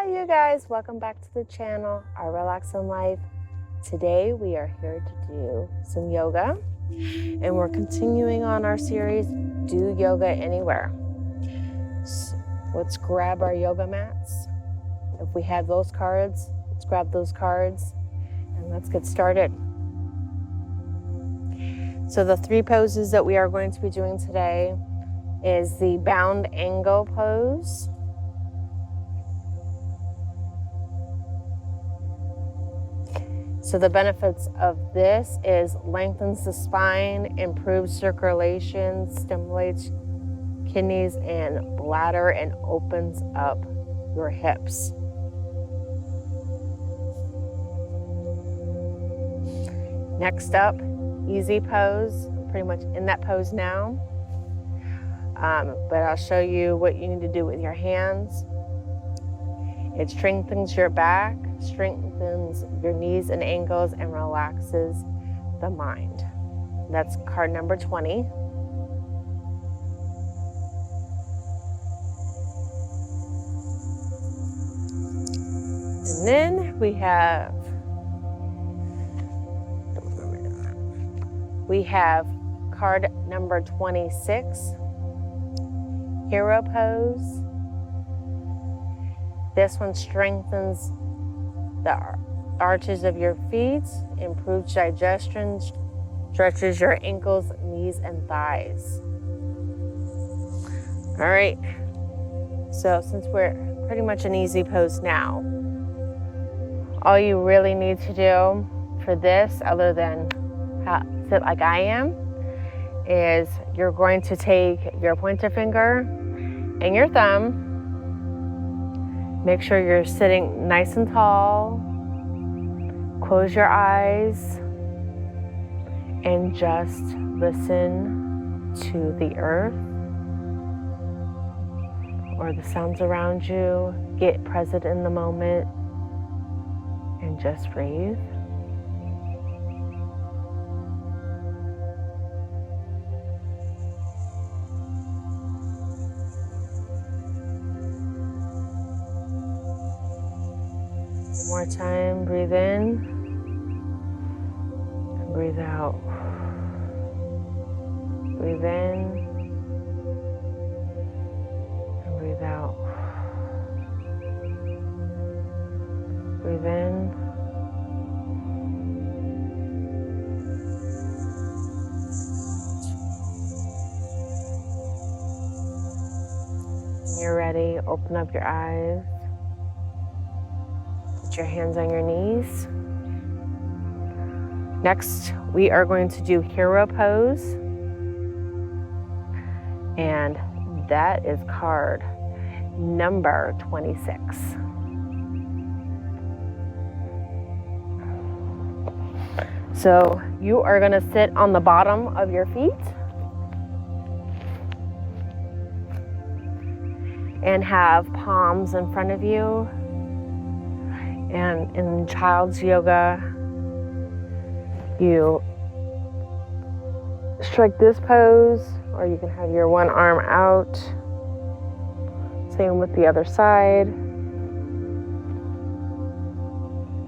you guys, welcome back to the channel, Our Relaxing Life. Today we are here to do some yoga, and we're continuing on our series, Do Yoga Anywhere. So let's grab our yoga mats. If we have those cards, let's grab those cards and let's get started. So the three poses that we are going to be doing today is the bound angle pose, so the benefits of this is lengthens the spine, improves circulation, stimulates kidneys and bladder, and opens up your hips. Next up, easy pose. I'm pretty much in that pose now, but I'll show you what you need to do with your hands. It strengthens your back, strengthens your knees and ankles, and relaxes the mind. That's card number 20. And then we have card number 26, hero pose. This one strengthens the arches of your feet, improves digestion, stretches your ankles, knees, and thighs. All right, so since we're pretty much an easy pose now, all you really need to do for this, other than sit like I am, is you're going to take your pointer finger and your thumb. Make sure you're sitting nice and tall. Close your eyes and just listen to the earth or the sounds around you. Get present in the moment and just breathe. One more time, breathe in and breathe out. Breathe in and breathe out. Breathe in. When you're ready, open up your eyes. Put your hands on your knees. Next, we are going to do hero pose. And that is card number 26. So you are going to sit on the bottom of your feet and have palms in front of you. And in child's yoga, you strike this pose, or you can have your one arm out. Same with the other side.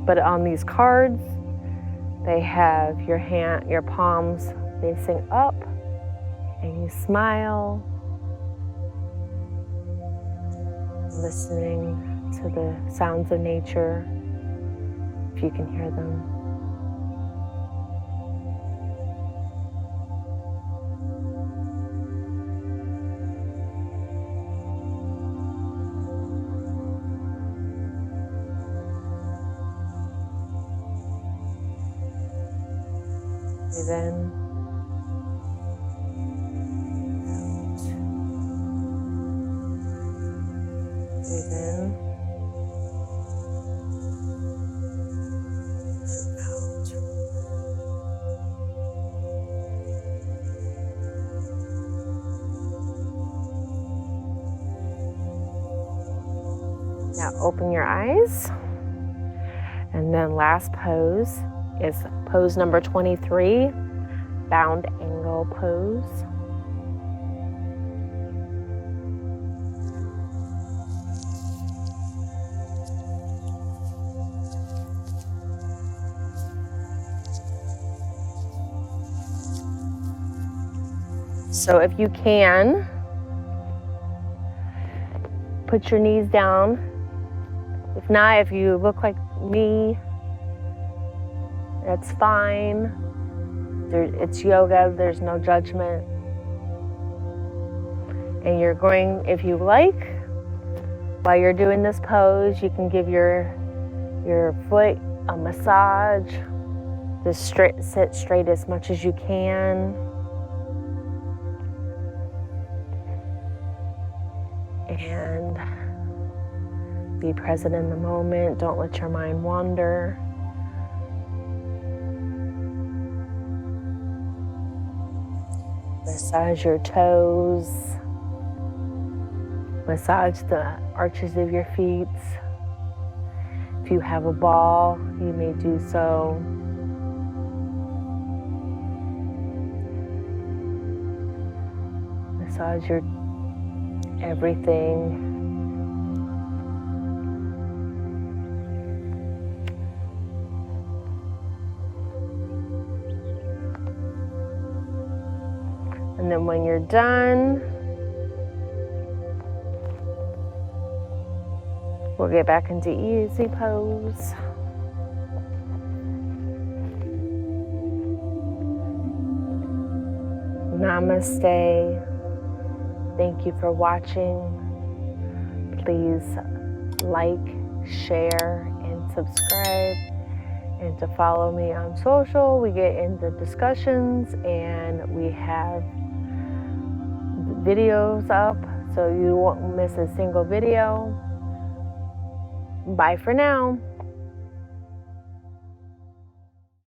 But on these cards, they have your palms facing up, and you smile, listening to the sounds of nature, if you can hear them. Breathe in. Out. Breathe in. And out. Now open your eyes. And then last pose is pose number 23, bound angle pose. So if you can, put your knees down. If not, if you look like me, that's fine. It's yoga, there's no judgment. And you're going, if you like, while you're doing this pose, you can give your foot a massage. Just sit straight as much as you can. And be present in the moment. Don't let your mind wander. Massage your toes. Massage the arches of your feet. If you have a ball, you may do so. Massage your everything. And then when you're done, we'll get back into easy pose. Namaste. Thank you for watching. Please like, share, and subscribe. And to follow me on social, we get into discussions and we have videos up so you won't miss a single video. Bye for now.